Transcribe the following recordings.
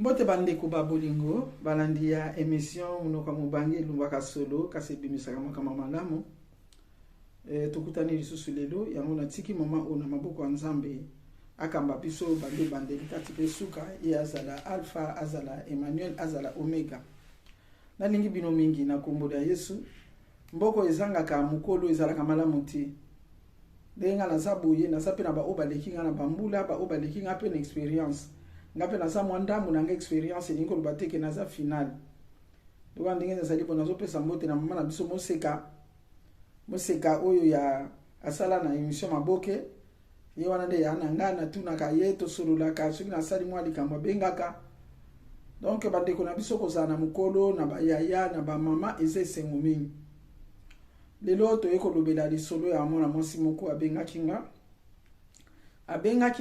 Mbote bandeko ba bolingo balandi ya émission unoka mubangi lumbaka solo kasi bimisaka makama malamu tokutani lisusu lelo yango na tiki mama ona maboko ya Nzambe akamba biso bande bandeli kati besuka ye azala alpha azala Emmanuel azala omega nalingi bino mingi na kombo ya Yesu mboko ezangaka mukolo ezalaka malamu ti denga na zabuye na sape na ba obaleki nga na bambula ba obaleki nga pe na experience ngape na za mwandamu na nga experience ni ko bateke na za final dowa ndenge nazali bona zo pesa mbote na mama na biso moseka oyo ya asala na émission maboke ye wana nde ya na nga na tuna ka yeto solula ka soki na sali mwa likambo bengaka donc bandeko na biso kozala na mukolo na ba yaya na ba mama eze sengo mingi lelo to yeko lobela lisolo ya mwana mwasi moko abengaki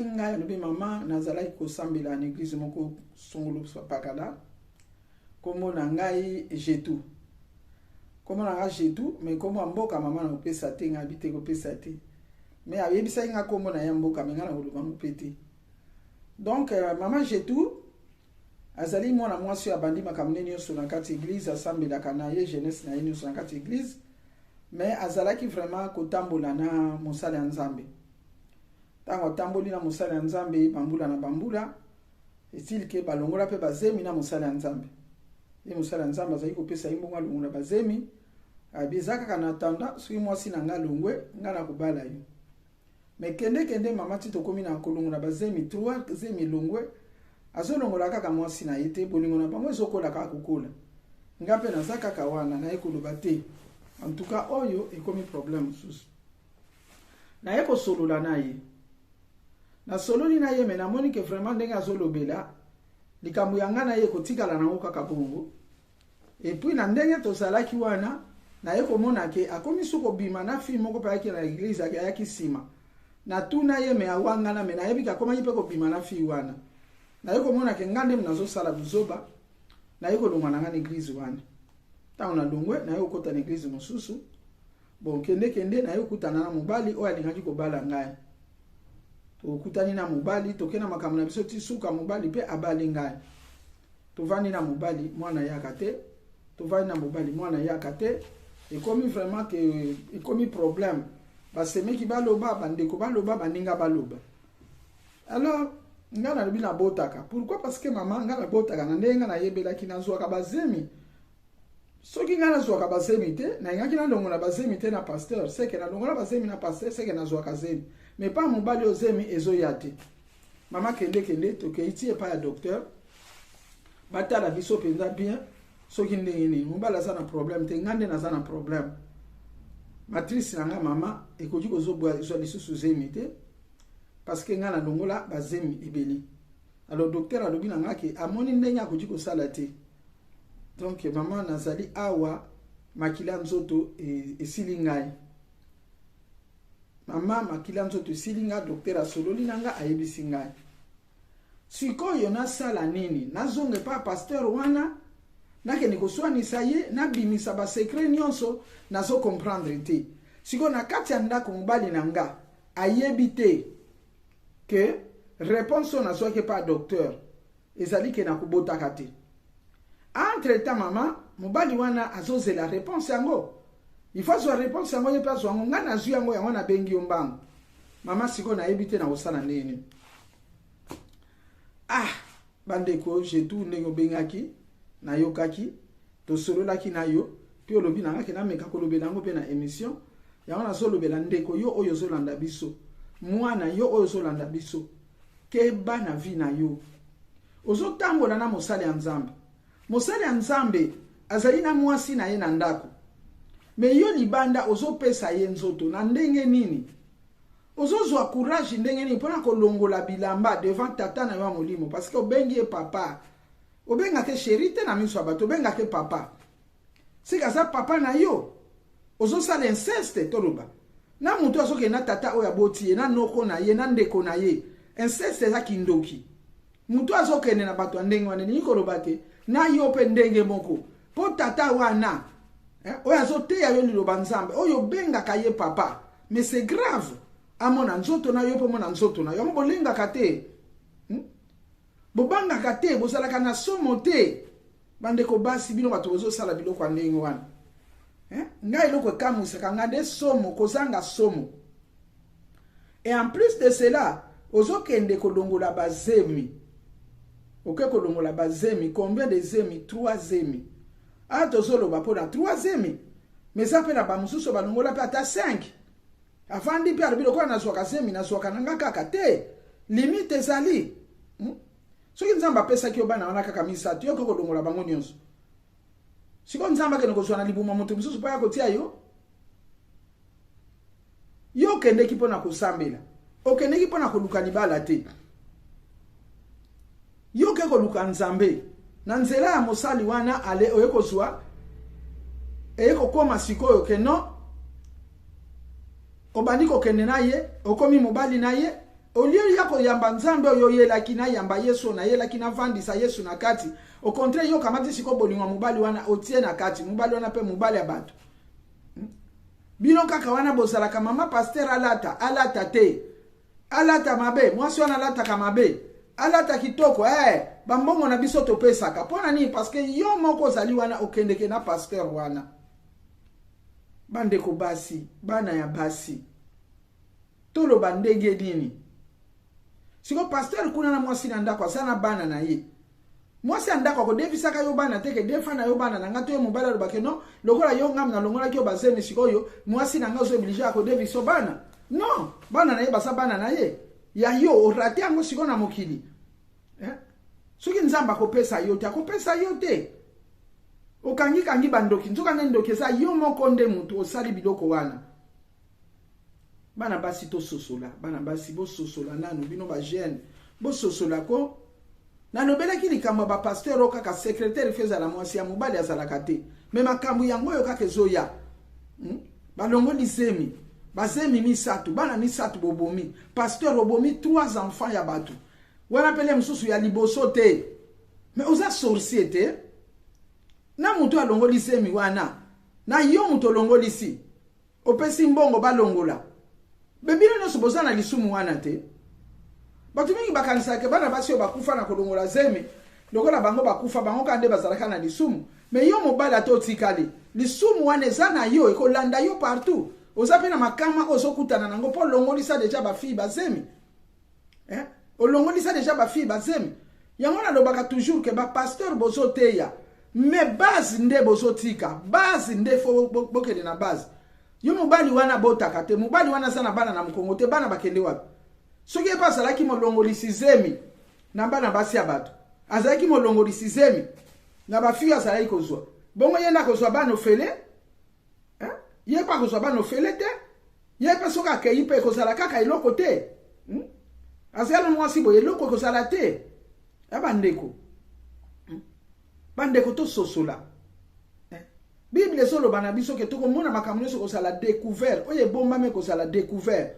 nga yalobi mama nazalaki kosambela na église moko songolo pakala komo na ngai jetu mais komo mboka mama na kopesa te nga bite kopesa te mais ayebisa nga komo na ya mboka menga na koloba mopete donc mama jetu azali mwana mwasi abandi makambo nyonso na kati église asambelaka na ye jeunesse na ye nyonso na kati église mais azalaki vraiment kotambola na mosala ya Nzambe tango tamboli na mosala ya Nzambe bambula na bambula estili ke balongola pe bazemi na mosala ya Nzambe ye mosala ya Nzambe azali kopesa imbonga longola bazemi abizaka kana tanda soki mwasi na nga longwe nga na kubala yo mais kende mama tito komi na kolongola bazemi 3 zemi longwe azolongola kaka mwasi na yete bolingo na bango ezokola kaka kokola nga pe nazaka kaka wana na ekoloba te en tout cas oyo ekomi problème susu na yeko solola na ye na sololi na ye me na moni ke vraiment ndenge azolobela likambo yanga na ye kotikala nango kaka bongo et puis na ndenge tozalaki wana na ye komona ke akomi suko bima na fille moko pa yaki na église ayaki sima na tuna ye me awanga na me na yebi ka koma yipe ko bima na fille wana na ye komona ke ngande mnazo sala buzoba na ye kolongwa na ngana église wana tango na longwe na ye okota na église mosusu bon kende na ye okutana na mobali oyo alingaki kobala ngai okutani na mobali tokena makambo na biso ti suka mobali pe abali ngai tovani na mobali mwana yaka te tovani na mobali mwana yaka te ekomi vraiment que ekomi problème basemeki baloba bandeko baloba baninga baloba alors nga na lobi na botaka pourquoi parce que maman nga na botaka na ndenga na yebelaki na zwaka bazemi soki nga na zwaka bazemi te na ngaki na longo na bazemi te na pasteur c'est que na longo na bazemi na pasteur c'est que na zwaka zemi mais pas mobali ozemi ezoyate mama kende tokeiti epa ya docteur batala biso penza bien soki ndenge nini mobali aza na problème te ngande naza na problème matrice na nga mama ekoki kozobwa zo lisusu zemi te parce que nga na longola bazemi ebeli alors docteur alobi na nga ke amoni ndenge akoki kosala te donc mama nazali awa makila nzoto esili ngai mama makila nzoto esili nga docteur asololi nanga ayebisi ngai sikoyo nasala nini nazonge pa pasteur wana nakende koswanisa ye nabimisa basekret nyonso nazo comprendre te sikoyo na kati ya ndako mobali na nga ayebi te ke réponse nazwaki pa docteur ezali ke na kubotaka te entre temps mama mobali wana azozela réponse yango il faut soit réponse yango ye place wango nga na zwi yango yango na bengi yo mbango mama siko na yebite na osala nini bandeko jetu ndenge bengaki na yokaki to sololaki na yo pe olobi na ngaki na meka kolobela ngo pe na émission yango na zolobela ndeko yo oyo zolanda biso mwana yo oyo zolanda biso keba na vie na yo ozotambola na mosala ya Nzambe mosala ya Nzambe azali na mwasi na ye na ndako me yo libanda ozopesa ye nzoto na ndenge nini ozozwa courage ndenge nini mpona kolongola bilamba devant tata na yo molimo parce que obengi ye papa obenga ke chéri te na miso bato obenga ke papa sika za papa na yo ozosala inceste toloba na mutu azoke na tata oyo aboti ye na noko na ye na ndeko na ye inceste za kindoki mutu azokene na bato ndenge wana ni koloba ke na yo pe ndenge moko po tata wana oyo azoteya yo liloba Nzambe oyo bengaka ye papa mais c'est grave amona nzoto na yo po mona nzoto na yo mbolinga kate bobanga kate bozalaka na somo te bandeko basi bino bato bozosala biloko ya ndenge wana ngai eloko ekamwisaka nga nde somo kozanga somo. Et en plus de cela ozokende kolongola bazemi. Ok, kolongola bazemi. Combien de zemi? 3 zemi. Ah, tozoloba pona 3 zemi. Mais ça fait la bamususo balongola pe ata 5. Avant di pe arabilo kwa nazwaka zemi nazwaka nanga kaka te. Limite ezali. Soki nzamba pesa ki obana wana kaka misatu yo kolongola bango nyonso. Siko nzamba ke nokozwa na libuma moto mususu pa ya kotia yo. Yo kende ki pona kosambela. Okende ki pona koluka libala te. Yo ke koluka nzambe. Na nzela ya mosali wana ale oyekozwa. Eko koma sikoyo ke no. Obandi kokende na ye. Okomi mobali na ye. Olio yako yamba nzambe oyo yelaki na yamba Yesu na yelaki na vandisa Yesu na kati. Au contraire yo kamati siko bolingwa mobali wana otie na kati. Mobali wana pe mobali ya bato. Bino kaka wana bozalaka mama pasteur alata te. Alata mabe, mwasi wana alata kamabe. Alata kitoko, bambongo na biso topesaka. Pona ni parce que yo moko zali wana okendeke na pasteur wana. Bandeko basi, bana ya basi. Tolo bandege nini. Siko pasteur kuna na mwasi na ndako sana bana na ye. Mwasi andako ko defisaka yo bana teke defana yo bana na ngato yo mobala lo bakeno lokola yo ngam na longola ki yo bazemi sikoyo mwasi na ngazo oblige ko defiso bana. Non, bana na ye basa bana na ye. Ya yo orate ango siko na mokili. Soki nzamba ko pesa yo te, ko pesa yo te. Okangi kangi bandoki nzoka nendoki sa yo moko nde mutu osali biloko wana. Bana basi to sosola, bana basi bo sosola nanu bino ba jeune. Bo sosola ko na nobela ki likambo ba pasteur o kaka secrétaire feza la mwasi ya mobali azalaka te. Me makambo yango yo kaka ezoya. Balongo lisemi. Bazemi misatu, bana misatu bobomi. Pasteur obomi 3 enfants ya batu. Wana pele msusu ya liboso te. Mais oza sorcier te. Na mutu alongo lisemi wana. Na yo mutu longo lisi. Opesi mbongo balongola. Bebilo no sobozana lisumu wana te. Batu mingi bakanisa ke bana basi yo bakufa na kolongola zemi. Lokola bango bakufa bango kande bazalaka na lisumu. Mais yo mobala to tikali. Lisumu wana ezana yo ekolanda yo partout. Ozape na makama ozokutana nango po longolisa deja ba fille bazemi. Olongolisa deja ba fille bazemi. Yango na lobaka toujours que ba pasteur bozoteya. Mais base nde bozotika. Base nde fo bokede na base. Yo mobali wana botaka te. Mobali wana sana bana na mkongo te bana bakende wapi. Soki e pasa laki molongolisi zemi na bana basi ya bato. Azalaki molongolisi zemi na ba fille azalaki kozwa. Bongo yenda kozwa bana ofele. Ye pa kozwa bana ofele te. Ye pa soka ke ipe kozala kaka eloko te. Azala mwasi boye eloko kozala te. Bandeko. Bandeko to sosola. Bible solo bana biso ke toko mona makambo nyonso kozala découvert. Oye bomba me kozala découvert.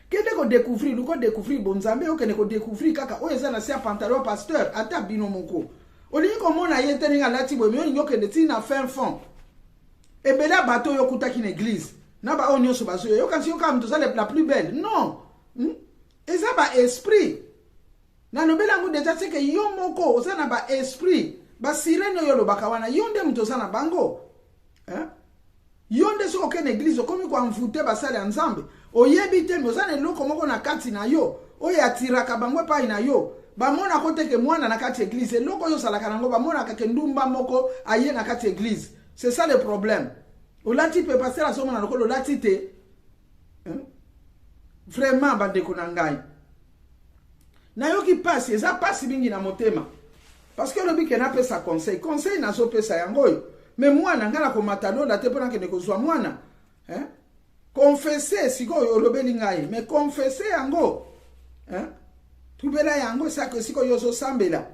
Kende ko découvrir, luko découvrir bonzambe o kende ko découvrir kaka oye za na sia pantalon pasteur ata bino moko. Olingi ko mona ye teninga lati boye yo nyoke de tina fin fond. Ebela bato yo kutaki na église. Na ba onyo so baso yo kansi yo kam to la plus belle. Non. Eza ba esprit. Na nobela ngo deja seke yo moko oza na ba esprit. Ba sirene yo lo bakawana yonde mto sana bango. Yonde so okene église okomi kwa mvute basale ya nzambe. Oyebi te mozane loko moko na kati na yo. Oye atiraka bango pa na yo. Ba mona kote ke mwana na kati église loko yo salaka nango ba mona ka kendumba moko aye na kati église. C'est ça le problème. Olati pe passer la somo na lokolo lati te. Vraiment bandeko na ngai. Na yo ki passe, eza passe bingi na motema. Parce que lobi ke na pesa conseil. Conseil na so pesa yango yo. Mais mwana ngala ko matano la te pona ke ne kozwa mwana. Confesser siko yo lobeli ngai, mais confesser yango. Tubela yango sako siko yo so sambela.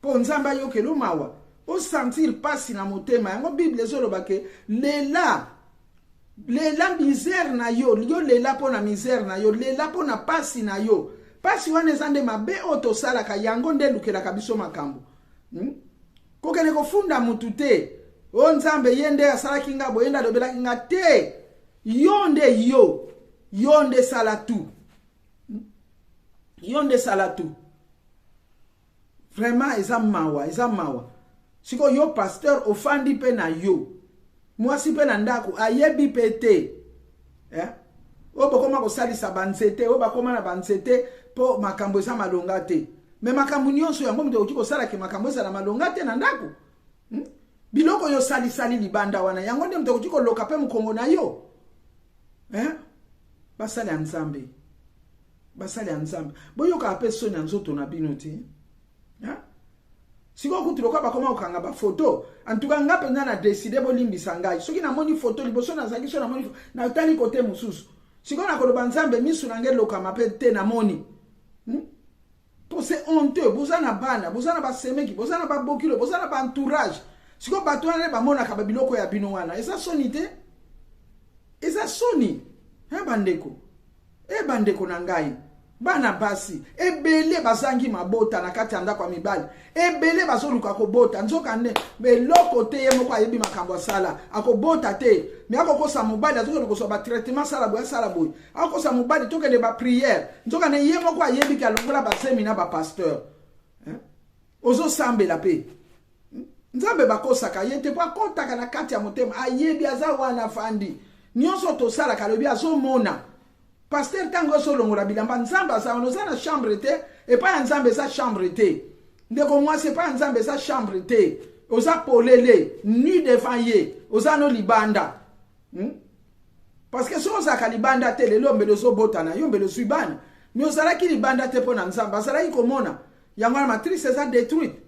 Po nzamba yo ke lo mawa. O sentir pasi na motema yango Bible zo lobake lela misère na yo lela pona misère na yo lela pona pasi na yo pasi wane zande mabe oto sala ka yango nde lukela kabiso makambo kokene ko funda mutute o nzambe yende asala kinga boyenda dobela kinga te yonde sala tu Vraiment, eza mawa. Siko yo pasteur ofandi pe na yo. Mwasi pe na ndako ayebi pete. Oba koma ko salisa bansete, oba koma na bansete po makambo eza malonga te. Me makambo nyonso yango mde okiko sala ke makambo eza na malonga te na ndako. Biloko yo sali libanda wana yango nde mde okiko loka pe mukongo na yo. Basali ya Nzambe. Boyo ka ape soni ya nzoto na bino te. Siko kutuloka bakoma okanga ba photo. Antuka nga penza na décider bolimbisa ngai. Soki na moni photo liboso na zangi so na moni na tali kote mususu. Siko na koloba Nzambe misu na ngelo kama pe te na moni. To c'est honteux, bozana bana, bozana ba semeki, bozana ba bokilo, bozana ba entourage. Siko bato wana ba mona ka biloko ya bino wana. Eza soni te? Eza soni. Bandeko na ngai. Bana basi ebele bazangi mabota na kati anda kwa mibali ebele bazoluka kobota nzoka ne beloko te ye moko ayebi makambo sala akobota te me akokosa mobali azoka ko so ba traitement sala boy akokosa mobali toke de ba prière nzoka ne ye moko ayebi ka longola ba semina ba pasteur ozo sambela pe Nzambe bakosa ka yete pa kota na kati ya motema ayebi azawana fandi nyonso to sala kalobi azomona. Pasteur tango solongola bilamba Nzambe sa onozana chambre te et pas Nzambe sa chambre te. Ndeko moi c'est pas Nzambe sa chambre te. Oza polele nu devant ye, oza no libanda. Parce que so oza kalibanda te lelo mbelo so botana yo mbelo suibana. Mais ozala ki libanda te pona Nzambe, ozala ikomona. Yango la matrice eza détruite.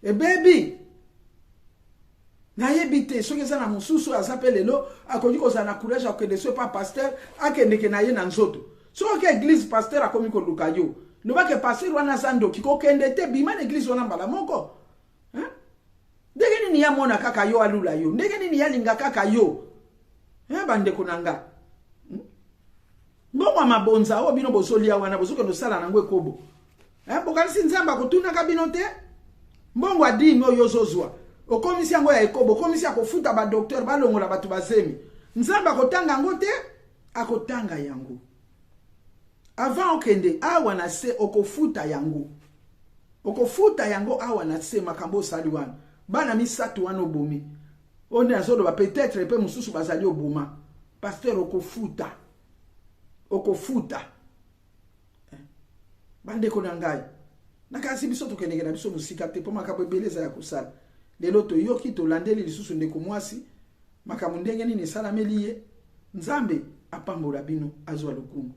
Et baby na yebite soki eza na mususu azape lelo akoki kozala na courage akende so pa pasteur akendeke na ye na nzoto soki église pasteur akomi koluka yo loba ke pasteur wana zandoki kokende te bima na église wana mbala moko ndenge nini ya mona kaka yo alula yo ndenge nini ya linga kaka yo bandeko nanga mbongo mabonza o bino bozolia wana bozokendo sala nango ekobo bokanisi Nzambe akotuna ka bino te mbongo adimi oyo zozwa okomisi yango ya ekobo okomisi akofuta ba docteur balongola batu bazemi Nzambe akotanga ngo te akotanga yango avant okende awa na se okofuta yango awa na se makambo sali wana bana misatu wana obomi onde azodo ba peut-être pe mususu bazali oboma pasteur okofuta bandeko na ngai nakasi biso tokendeke na biso musika te po makambo ebeleza ya kosala lelo to yoki to landeli lisusu ndeko mwasi makambo ndenge nini salameli ye Nzambe apambola bino azwa lokumu